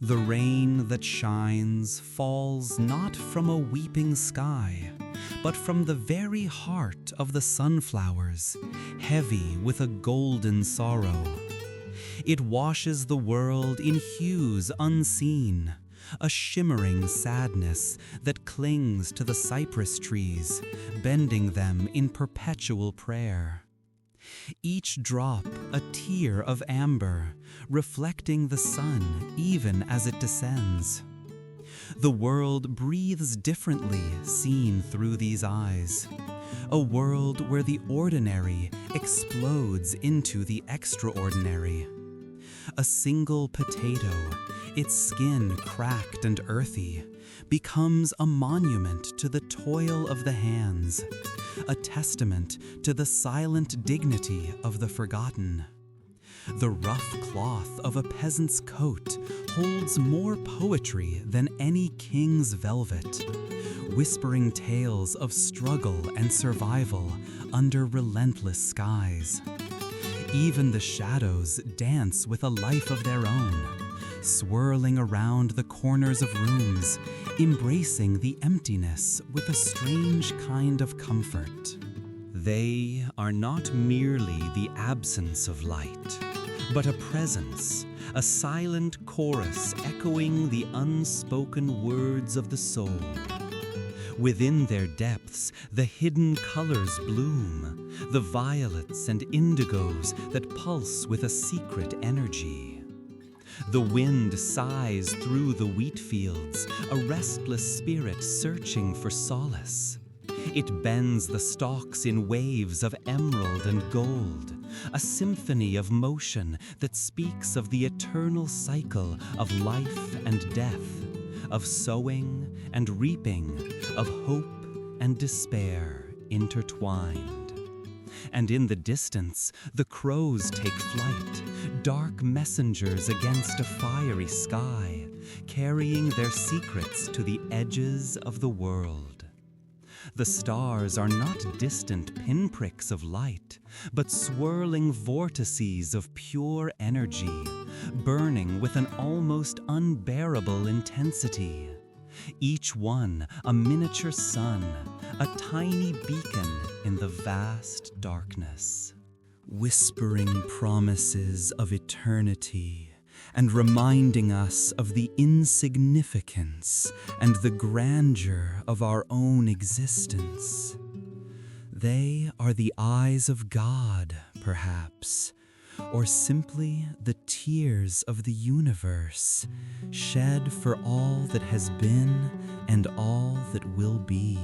The rain that shines falls not from a weeping sky, but from the very heart of the sunflowers, heavy with a golden sorrow. It washes the world in hues unseen, a shimmering sadness that clings to the cypress trees, bending them in perpetual prayer. Each drop a tear of amber, reflecting the sun even as it descends. The world breathes differently seen through these eyes, a world where the ordinary explodes into the extraordinary. A single potato, its skin cracked and earthy, becomes a monument to the toil of the hands, a testament to the silent dignity of the forgotten. The rough cloth of a peasant's coat holds more poetry than any king's velvet, whispering tales of struggle and survival under relentless skies. Even the shadows dance with a life of their own, swirling around the corners of rooms, embracing the emptiness with a strange kind of comfort. They are not merely the absence of light, but a presence, a silent chorus echoing the unspoken words of the soul. Within their depths, the hidden colors bloom, the violets and indigos that pulse with a secret energy. The wind sighs through the wheat fields, a restless spirit searching for solace. It bends the stalks in waves of emerald and gold, a symphony of motion that speaks of the eternal cycle of life and death, of sowing and reaping, of hope and despair intertwined. And in the distance, the crows take flight, dark messengers against a fiery sky, carrying their secrets to the edges of the world. The stars are not distant pinpricks of light, but swirling vortices of pure energy, burning with an almost unbearable intensity. Each one a miniature sun, a tiny beacon in the vast darkness, whispering promises of eternity and reminding us of the insignificance and the grandeur of our own existence. They are the eyes of God, perhaps, or simply the tears of the universe, shed for all that has been and all that will be.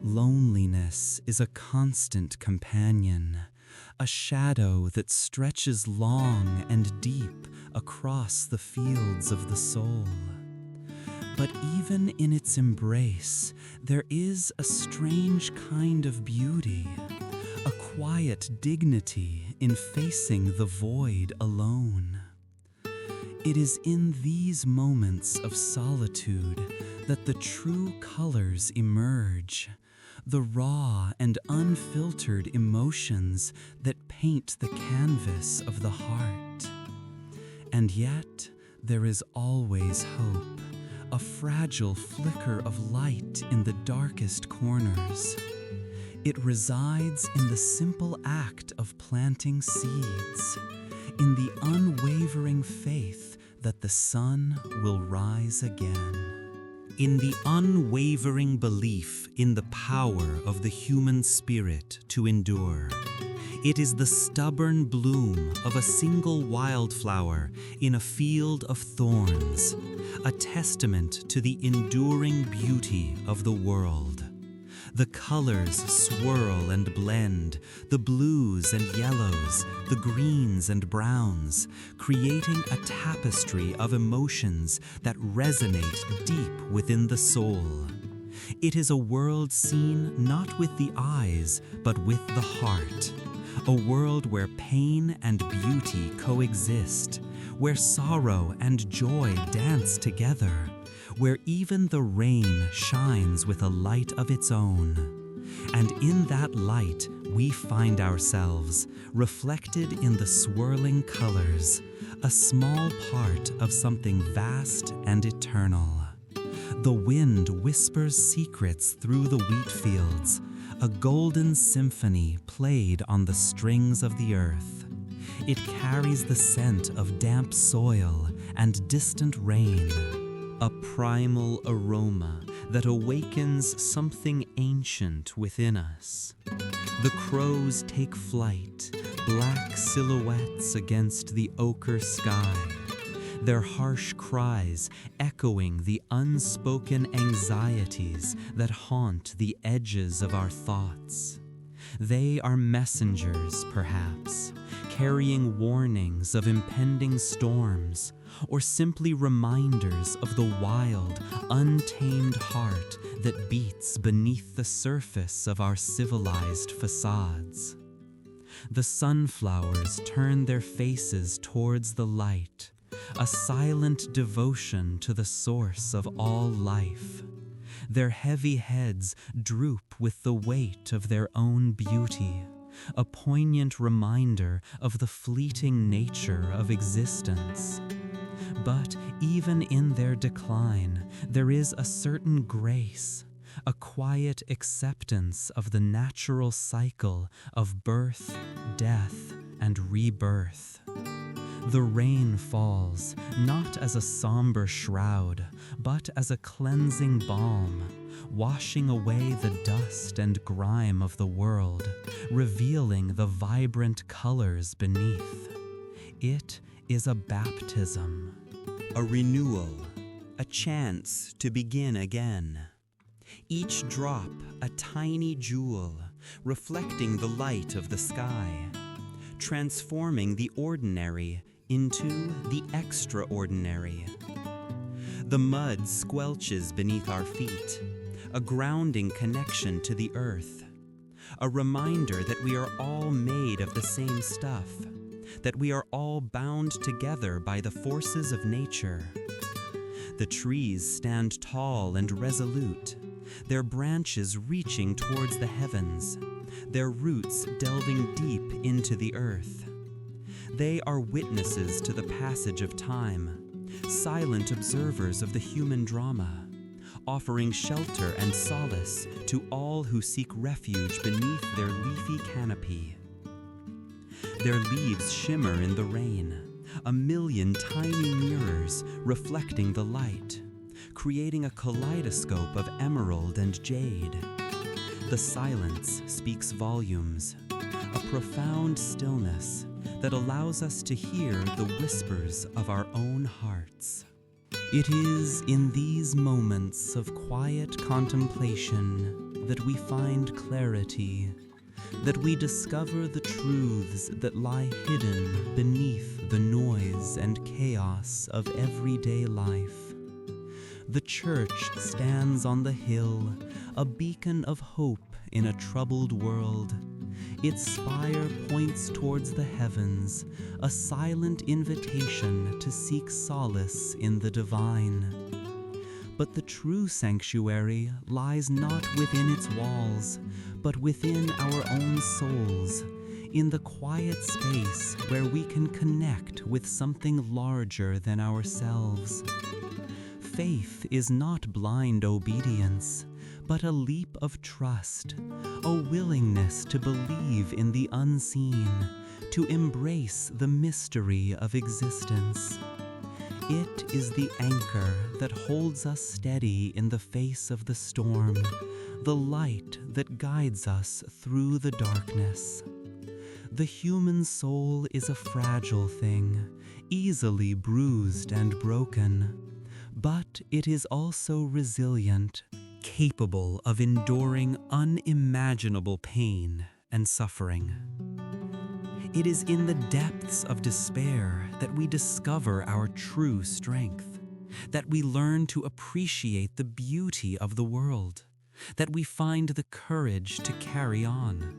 Loneliness is a constant companion, a shadow that stretches long and deep across the fields of the soul. But even in its embrace, there is a strange kind of beauty, a quiet dignity in facing the void alone. It is in these moments of solitude that the true colors emerge, the raw and unfiltered emotions that paint the canvas of the heart. And yet, there is always hope, a fragile flicker of light in the darkest corners. It resides in the simple act of planting seeds, in the unwavering faith that the sun will rise again. In the unwavering belief in the power of the human spirit to endure. It is the stubborn bloom of a single wildflower in a field of thorns, a testament to the enduring beauty of the world. The colors swirl and blend, the blues and yellows, the greens and browns, creating a tapestry of emotions that resonate deep within the soul. It is a world seen not with the eyes, but with the heart. A world where pain and beauty coexist, where sorrow and joy dance together, where even the rain shines with a light of its own. And in that light, we find ourselves reflected in the swirling colors, a small part of something vast and eternal. The wind whispers secrets through the wheat fields, a golden symphony played on the strings of the earth. It carries the scent of damp soil and distant rain, a primal aroma that awakens something ancient within us. The crows take flight, black silhouettes against the ochre sky, their harsh cries echoing the unspoken anxieties that haunt the edges of our thoughts. They are messengers, perhaps, carrying warnings of impending storms, or simply reminders of the wild, untamed heart that beats beneath the surface of our civilized facades. The sunflowers turn their faces towards the light, a silent devotion to the source of all life. Their heavy heads droop with the weight of their own beauty, a poignant reminder of the fleeting nature of existence. But even in their decline, there is a certain grace, a quiet acceptance of the natural cycle of birth, death, and rebirth. The rain falls, not as a somber shroud, but as a cleansing balm, washing away the dust and grime of the world, revealing the vibrant colors beneath. It is a baptism, a renewal, a chance to begin again. Each drop a tiny jewel, reflecting the light of the sky, transforming the ordinary into the extraordinary. The mud squelches beneath our feet, a grounding connection to the earth, a reminder that we are all made of the same stuff, that we are all bound together by the forces of nature. The trees stand tall and resolute, their branches reaching towards the heavens, their roots delving deep into the earth. They are witnesses to the passage of time, silent observers of the human drama, offering shelter and solace to all who seek refuge beneath their leafy canopy. Their leaves shimmer in the rain, a million tiny mirrors reflecting the light, creating a kaleidoscope of emerald and jade. The silence speaks volumes, a profound stillness that allows us to hear the whispers of our own hearts. It is in these moments of quiet contemplation that we find clarity, that we discover the truths that lie hidden beneath the noise and chaos of everyday life. The church stands on the hill, a beacon of hope in a troubled world. Its spire points towards the heavens, a silent invitation to seek solace in the divine. But the true sanctuary lies not within its walls, but within our own souls, in the quiet space where we can connect with something larger than ourselves. Faith is not blind obedience, but a leap of trust, a willingness to believe in the unseen, to embrace the mystery of existence. It is the anchor that holds us steady in the face of the storm, the light that guides us through the darkness. The human soul is a fragile thing, easily bruised and broken, but it is also resilient, capable of enduring unimaginable pain and suffering. It is in the depths of despair that we discover our true strength, that we learn to appreciate the beauty of the world, that we find the courage to carry on.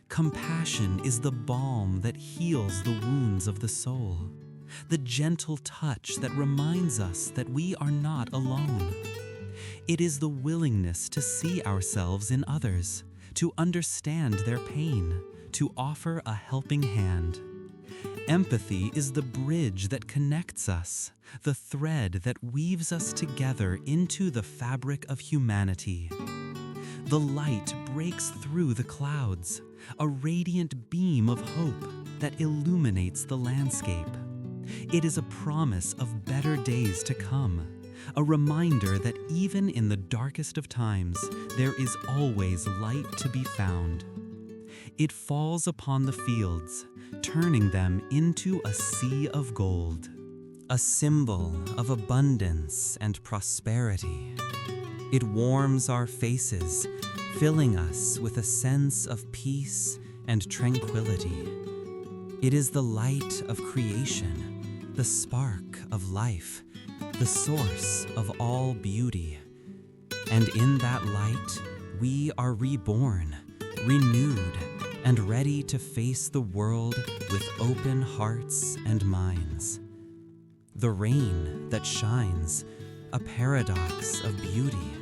Compassion is the balm that heals the wounds of the soul, the gentle touch that reminds us that we are not alone. It is the willingness to see ourselves in others, to understand their pain, to offer a helping hand. Empathy is the bridge that connects us, the thread that weaves us together into the fabric of humanity. The light breaks through the clouds, a radiant beam of hope that illuminates the landscape. It is a promise of better days to come, a reminder that even in the darkest of times, there is always light to be found. It falls upon the fields, turning them into a sea of gold, a symbol of abundance and prosperity. It warms our faces, filling us with a sense of peace and tranquility. It is the light of creation, the spark of life, the source of all beauty. And in that light, we are reborn, renewed, and ready to face the world with open hearts and minds. The rain that shines, a paradox of beauty,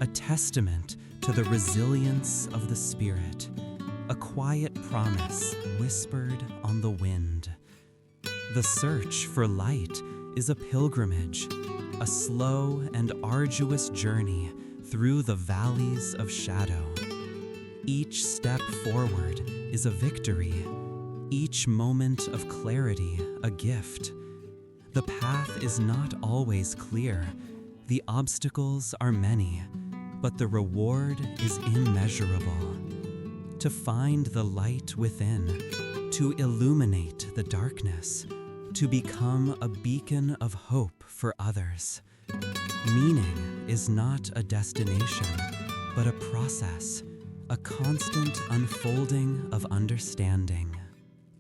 a testament to the resilience of the spirit, a quiet promise whispered on the wind. The search for light is a pilgrimage, a slow and arduous journey through the valleys of shadow. Each step forward is a victory, each moment of clarity a gift. The path is not always clear, the obstacles are many, but the reward is immeasurable. To find the light within, to illuminate the darkness, to become a beacon of hope for others. Meaning is not a destination, but a process, a constant unfolding of understanding.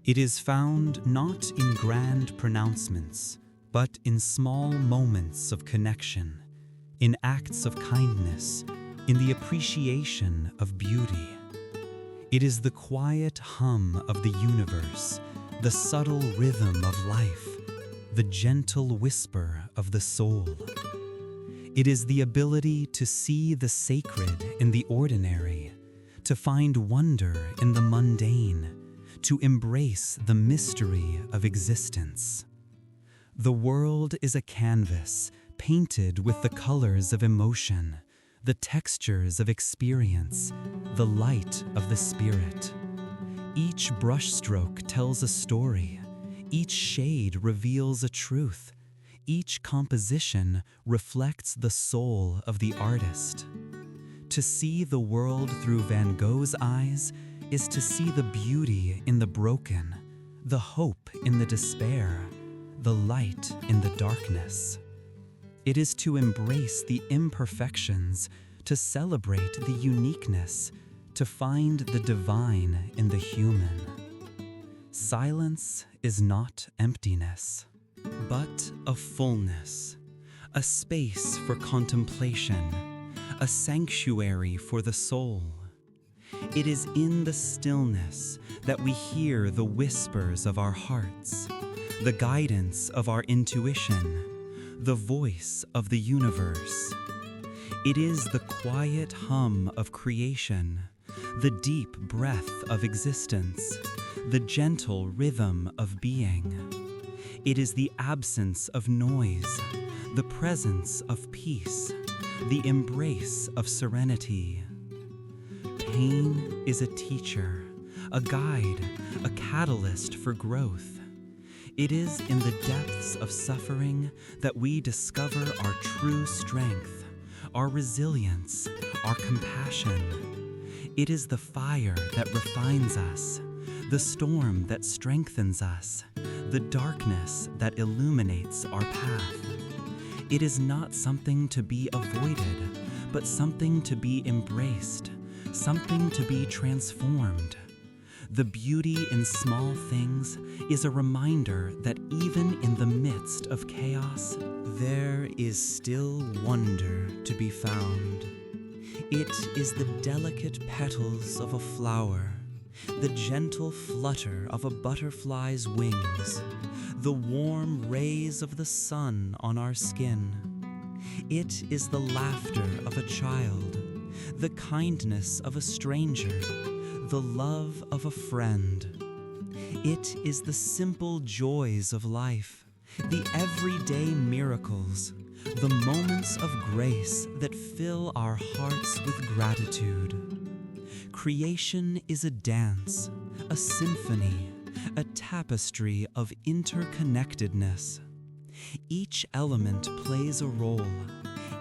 It is found not in grand pronouncements, but in small moments of connection, in acts of kindness, in the appreciation of beauty. It is the quiet hum of the universe, the subtle rhythm of life, the gentle whisper of the soul. It is the ability to see the sacred in the ordinary, to find wonder in the mundane, to embrace the mystery of existence. The world is a canvas painted with the colors of emotion, the textures of experience, the light of the spirit. Each brushstroke tells a story, each shade reveals a truth, each composition reflects the soul of the artist. To see the world through Van Gogh's eyes is to see the beauty in the broken, the hope in the despair, the light in the darkness. It is to embrace the imperfections, to celebrate the uniqueness, to find the divine in the human. Silence is not emptiness, but a fullness, a space for contemplation, a sanctuary for the soul. It is in the stillness that we hear the whispers of our hearts, the guidance of our intuition, the voice of the universe. It is the quiet hum of creation, the deep breath of existence, the gentle rhythm of being. It is the absence of noise, the presence of peace, the embrace of serenity. Pain is a teacher, a guide, a catalyst for growth. It is in the depths of suffering that we discover our true strength, our resilience, our compassion. It is the fire that refines us, the storm that strengthens us, the darkness that illuminates our path. It is not something to be avoided, but something to be embraced, something to be transformed. The beauty in small things is a reminder that even in the midst of chaos, there is still wonder to be found. It is the delicate petals of a flower, the gentle flutter of a butterfly's wings, the warm rays of the sun on our skin. It is the laughter of a child, the kindness of a stranger, the love of a friend. It is the simple joys of life, the everyday miracles, the moments of grace that fill our hearts with gratitude. Creation is a dance, a symphony, a tapestry of interconnectedness. Each element plays a role.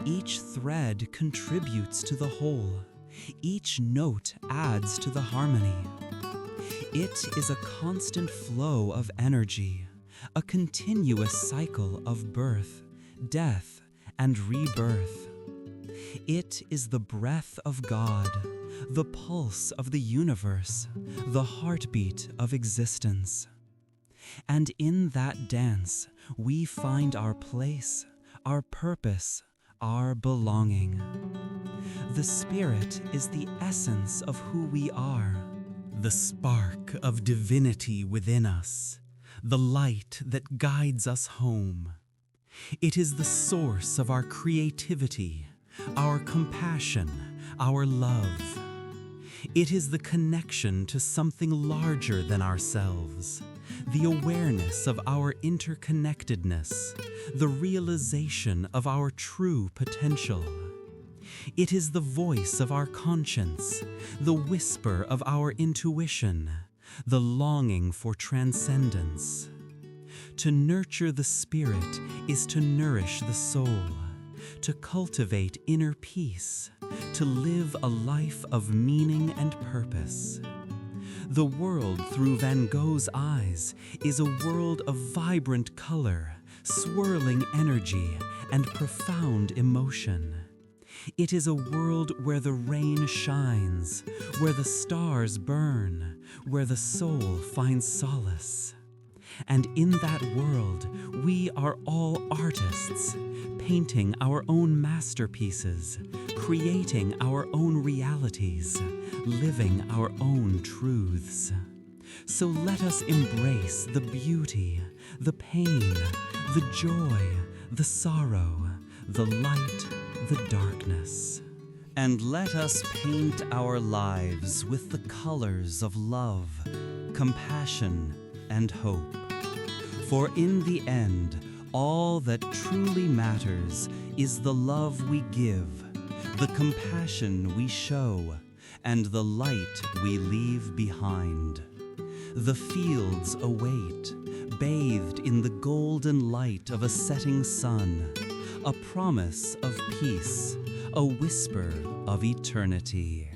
Each thread contributes to the whole. Each note adds to the harmony. It is a constant flow of energy, a continuous cycle of birth, death, and rebirth. It is the breath of God, the pulse of the universe, the heartbeat of existence. And in that dance, we find our place, our purpose, our belonging. The Spirit is the essence of who we are, the spark of divinity within us, the light that guides us home. It is the source of our creativity, our compassion, our love. It is the connection to something larger than ourselves, the awareness of our interconnectedness, the realization of our true potential. It is the voice of our conscience, the whisper of our intuition, the longing for transcendence. To nurture the spirit is to nourish the soul, to cultivate inner peace, to live a life of meaning and purpose. The world through Van Gogh's eyes is a world of vibrant color, swirling energy, and profound emotion. It is a world where the rain shines, where the stars burn, where the soul finds solace. And in that world, we are all artists, painting our own masterpieces, creating our own realities, living our own truths. So let us embrace the beauty, the pain, the joy, the sorrow, the light, the darkness. And let us paint our lives with the colors of love, compassion, and hope. For in the end, all that truly matters is the love we give, the compassion we show, and the light we leave behind. The fields await, bathed in the golden light of a setting sun, a promise of peace, a whisper of eternity.